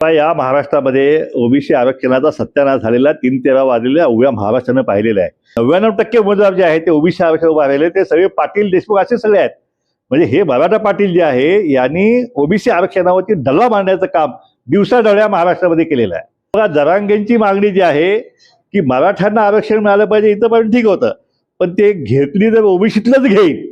या महाराष्ट्रामध्ये ओबीसी आरक्षणाचा सत्यानाश झालेला 3-13 वाजलेल्या उभ्या महाराष्ट्रानं पाहिलेला आहे. 99% उमेदवार जे आहेत ते ओबीसी आरक्षण उभे राहिले ते सगळे पाटील देशमुख असे सगळे आहेत. म्हणजे हे मराठा पाटील जे आहे यांनी ओबीसी आरक्षणावरती डल्ला मांडण्याचं काम दिवसाढवळ्या महाराष्ट्रामध्ये केलेलं आहे. बघा, जरांगेंची मागणी जी आहे की मराठ्यांना आरक्षण मिळालं पाहिजे इथं पण ठीक होतं, पण ते घेतली तर ओबीसीतलंच घेईल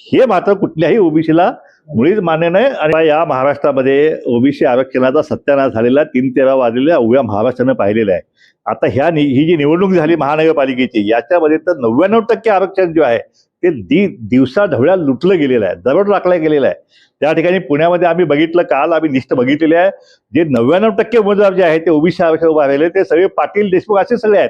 हे मात्र कुठल्याही ओबीसीला मुळीच मान्य नाही. आणि या महाराष्ट्रामध्ये ओबीसी आरक्षणाचा सत्यानाश झालेला 3-13 वाजलेल्या उभ्या महाराष्ट्रानं पाहिलेला आहे. आता ही जी निवडणूक झाली महानगरपालिकेची याच्यामध्ये तर 99% आरक्षण जे आहे ते दिवसा ढवळ्या लुटलं गेलेलं आहे, दरोड टाकला गेलेला आहे. त्या ठिकाणी पुण्यामध्ये आम्ही बघितलं, काल आम्ही लिस्ट बघितलेली आहे, जे 99% उमेदवार जे आहे ते ओबीसी आरक्षण उभे राहिले ते सगळे पाटील देशमुख असे सगळे आहेत.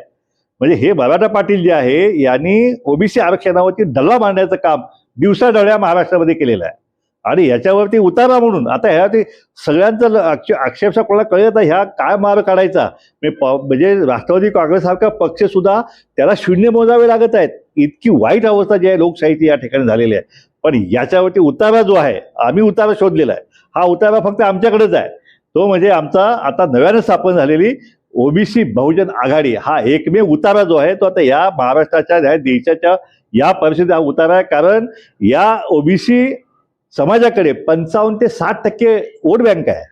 म्हणजे हे मराठा पाटील जे आहे यांनी ओबीसी आरक्षणावरती डल्ला मांडण्याचं काम दिवसाढवळ्या महाराष्ट्रामध्ये केलेलं आहे. आणि याच्यावरती उतारा म्हणून आता ह्यावरती सगळ्यांचं आक्षेप कोणाला कळत नाही ह्या काय मार काढायचा. म्हणजे राष्ट्रवादी काँग्रेससारखा पक्ष सुद्धा त्याला शून्य मोजावे लागत आहेत. इतकी वाईट अवस्था जी आहे लोकशाहीची या ठिकाणी झालेली आहे. पण याच्यावरती उतारा जो आहे आम्ही उतारा शोधलेला आहे. हा उतारा फक्त आमच्याकडेच आहे. तो म्हणजे आमचा आता नव्यानं स्थापन झालेली ओबीसी बहुजन आघाडी हा एकमेव उतारा जो आहे तो आता या महाराष्ट्राच्या या देशाच्या या परिस्थितीत हा उतारा आहे. कारण या ओबीसी समाजाकडे 55 ते 60% वोट बँक आहे.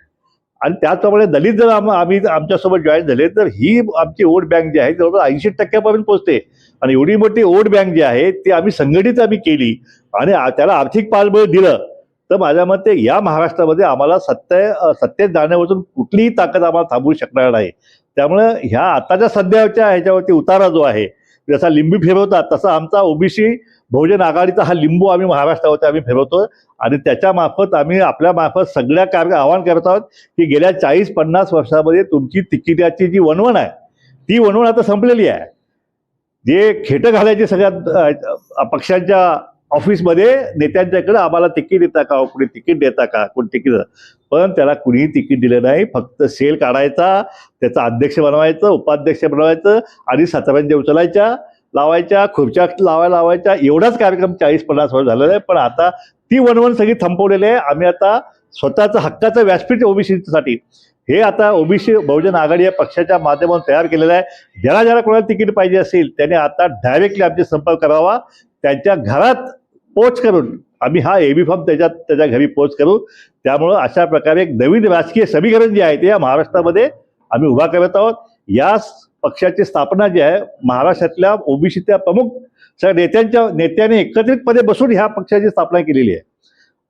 आणि त्याचप्रमाणे दलित जर आम्ही आमच्यासोबत जॉईन झाले तर ही आमची वोट बँक जी आहे जवळपास 80% पोहोचते. आणि एवढी मोठी वोट बँक जी आहे ती आम्ही संघटित केली आणि त्याला आर्थिक पाठबळ दिलं तर माझ्या मते या महाराष्ट्रामध्ये आम्हाला सत्तेत जाण्यापासून कुठलीही ताकद आम्हाला थांबवू शकणार नाही. त्यामुळं ह्या आताच्या सध्याच्या ह्याच्यावरती उतारा जो आहे जसा लिंबू फिरवतात तसा आमचा ओबीसी बहुजन आघाडीचा हा लिंबू आम्ही महाराष्ट्रावरती आम्ही फिरवतो. आणि त्याच्या मार्फत आम्ही आपल्या मार्फत सगळ्या आवाहन करत आहोत की गेल्या 40-50 वर्षामध्ये तुमची तिकिटाची जी वणवण आहे ती वणवण आता संपलेली आहे. जे खेटं घालायचे सगळ्या पक्षांच्या ऑफिसमध्ये नेत्यांच्याकडे आम्हाला तिकीट देता का, कुणी तिकीट देता का, कोणी तिकीट, पण त्याला कुणीही तिकीट दिलं नाही. फक्त सेल काढायचा, त्याचा अध्यक्ष बनवायचं, उपाध्यक्ष बनवायचं आणि सतरंज्या उचलायच्या लावायच्या, खुर्च्या लावायच्या, एवढाच कार्यक्रम 40-50 वर्ष झालेला आहे. पण आता ती वणवण सगळी थांबवलेली आहे. आम्ही आता स्वतःचं हक्काचं व्यासपीठ ओबीसीसाठी हे आता ओबीसी बहुजन आघाडी या पक्षाच्या माध्यमातून तयार केलेलं आहे. ज्याला कोणाला तिकीट पाहिजे असेल त्याने आता डायरेक्टली आमचे संपर्क करावा. त्यांच्या घरात पोच करून आम्ही हा एबी फॉर्म त्याच्या घरी पोच करू. त्यामुळं अशा प्रकारे एक नवीन राजकीय समीकरण जे आहे ते या महाराष्ट्रामध्ये आम्ही उभा करत आहोत. या पक्षाची स्थापना जी आहे महाराष्ट्रातल्या ओबीसीच्या प्रमुख सगळ्या नेत्याने एकत्रितपणे बसून ह्या पक्षाची स्थापना केलेली आहे.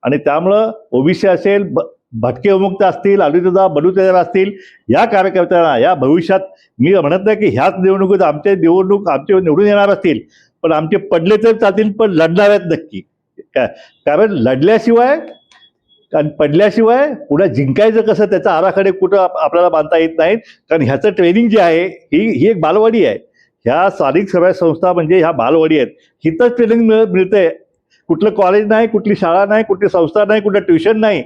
आणि त्यामुळं ओबीसी असेल, भटके विमुक्त असतील, अनिरुद्ध बलुतेदार असतील, या कार्यकर्त्यांना या भविष्यात मी म्हणत नाही की ह्याच निवडणुकीत आमचे निवडून येणार असतील, पण आमचे पडले तर चालतील, पण लढणार आहेत नक्की. कारण लढल्याशिवाय आणि पडल्याशिवाय पुढे जिंकायचं कसं त्याचा आराखडे कुठं आपल्याला बांधता येत नाहीत. कारण ह्याचं ट्रेनिंग जे आहे ही एक बालवाडी आहे. ह्या स्थानिक स्वराज्य संस्था म्हणजे ह्या बालवाडी आहेत. हिथंच ट्रेनिंग मिळते. कुठलं कॉलेज नाही, कुठली शाळा नाही, कुठली संस्था नाही, कुठलं ट्युशन नाही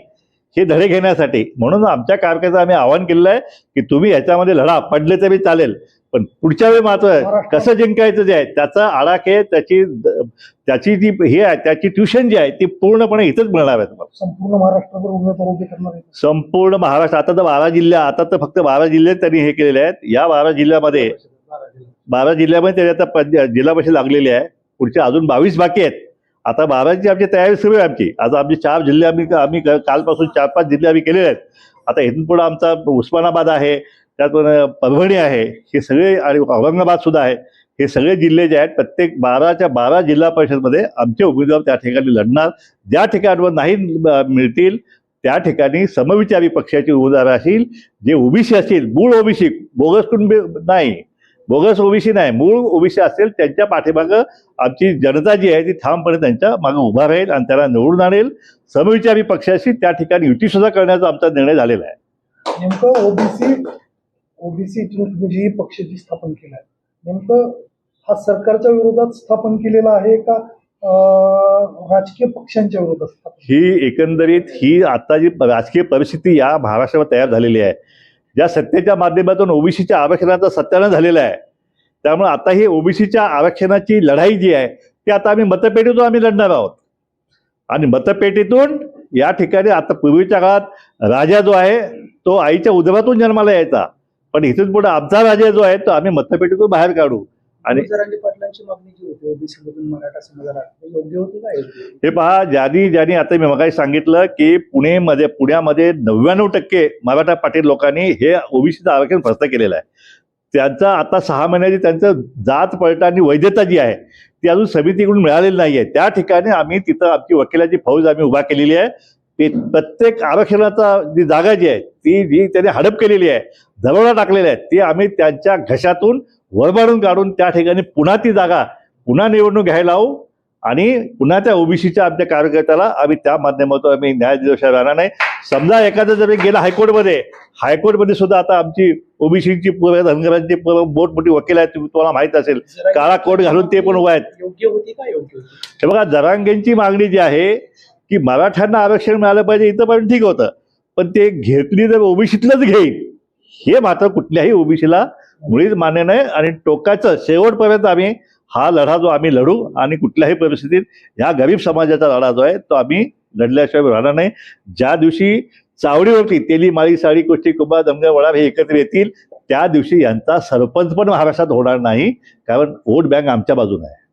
हे धडे घेण्यासाठी. म्हणून आमच्या कार्यकर्त्यांना आम्ही आवाहन केलेलं आहे की तुम्ही ह्याच्यामध्ये लढा, पडले तरी चालेल, पण पुढच्या वेळी मात्र कसं जिंकायचं जे आहे त्याचा आडाखे त्याची जी हे आहे त्याची ट्युशन जी आहे ती पूर्णपणे इथंच मिळणार आहे तुम्हाला. संपूर्ण महाराष्ट्रावर उमेदवार उभे करणार आहे. संपूर्ण महाराष्ट्र आता तर 12 जिल्हे, आता तर फक्त 12 जिल्हे त्यांनी हे केलेले आहेत. या 12 जिल्ह्यामध्ये त्याने आता जिल्हा परिषद लागलेली आहे. पुढचे अजून 22 बाकी आहेत. आता 12ची आमची तयारी सुरू आहे आमची. आता आमचे 4 जिल्हे आम्ही कालपासून 4-5 जिल्हे आम्ही केलेले आहेत. आता इथून पुढे आमचा उस्मानाबाद आहे, त्यातून परभणी आहे, हे सगळे, आणि औरंगाबाद सुद्धा आहे. हे सगळे जिल्हे जे आहेत प्रत्येक 12 जिल्हा परिषदमध्ये आमचे उमेदवार त्या ठिकाणी लढणार. ज्या ठिकाणवर नाही मिळतील त्या ठिकाणी समविचारी पक्षाचे उमेदवार असतील, जे ओबीसी असतील, मूळ ओबीसी, बोगस ओबीसी नाही, मूळ ओबीसी असेल, त्यांच्या पाठीमागं आमची जनता जी आहे ती ठामपणे त्यांच्या मागे उभा राहील आणि त्याला निवडून आणेल. समविचारी पक्षाशी त्या ठिकाणी युती सुद्धा करण्याचा आमचा निर्णय झालेला आहे. नेमकं ओबीसी जी पक्षाची स्थापन केला आहे, नेमकं हा सरकारच्या विरोधात स्थापन केलेला आहे का राजकीय पक्षांच्या विरोधात? ही एकंदरीत ही आता जी राजकीय परिस्थिती या महाराष्ट्रावर तयार झालेली आहे, ज्या सत्तेच्या माध्यमातून ओबीसीच्या आरक्षणाचा सत्यानाश झालेला आहे, त्यामुळे आता ही ओबीसीच्या आरक्षणाची लढाई जी आहे ती आता आम्ही मतपेटीतून लढणार आहोत. आणि मतपेटीतून या ठिकाणी आता पूर्वीच्या काळात राजा जो आहे तो आईच्या उदरातून जन्माला यायचा, पण इथून पुढे आमचा राजा जो आहे तो आम्ही मतपेटीतून बाहेर काढू. आणि जरांगे पाटलांची मागणी जी होती ओबीसी मधून मराठा समाजाला ते योग्य होती का? हे पहा, ज्यांनी आता मी मगाशी सांगितलं की पुण्यामध्ये 99% मराठा पाटील लोकांनी हे ओबीसीचं आरक्षण फस्त केलेलं आहे. त्यांचा आता 6 महिन्याची त्यांचं जात पडताळणी वैधता जी आहे ती अजून समितीकडून मिळालेली नाही आहे. त्या ठिकाणी आम्ही तिथं आमची वकिलाची फौज आम्ही उभा केलेली आहे. ते प्रत्येक आरक्षणाचा जी जागा जी आहे जी त्यांनी हडप केलेली आहे, दरोडा टाकलेला आहे, ती आम्ही त्यांच्या घशातून वरबाडून काढून त्या ठिकाणी पुन्हा ती जागा पुन्हा निवडणूक घ्यायला लावू आणि पुन्हा त्या ओबीसीच्या आमच्या कार्यकर्त्याला आम्ही त्या माध्यमातून आम्ही न्याय दिल्याशिवाय राहणार नाही. समजा एखादं जर गेला हायकोर्टमध्ये सुद्धा आता आमची ओबीसीची धनगरांची मोठमोठी वकील आहेत, तुम्हाला माहित असेल, काळा कोट घालून ते पण उभा आहेत. योग्य होती का? योग्य होती. हे बघा, जरांगेंची मागणी जी आहे की मराठ्यांना आरक्षण मिळालं पाहिजे इथं पण ठीक होतं, पण ते घेतली तर ओबीसीतलंच घेईल हे मात्र कुठल्याही ओबीसीला मुळीच मान्य नाही. आणि टोकाचं शेवटपर्यंत आम्ही हा लढा जो आम्ही लढू आणि कुठल्याही परिस्थितीत ह्या गरीब समाजाचा लढा जो आहे तो आम्ही लढल्याशिवाय राहणार नाही. ज्या दिवशी चावडीवरती तेली माळी साडी कुस्ती कुंभा दमगा वडा हे एकत्र येतील त्या दिवशी यांचा सरपंच पण महाराष्ट्रात होणार नाही, कारण वोट बँक आमच्या बाजूने आहे.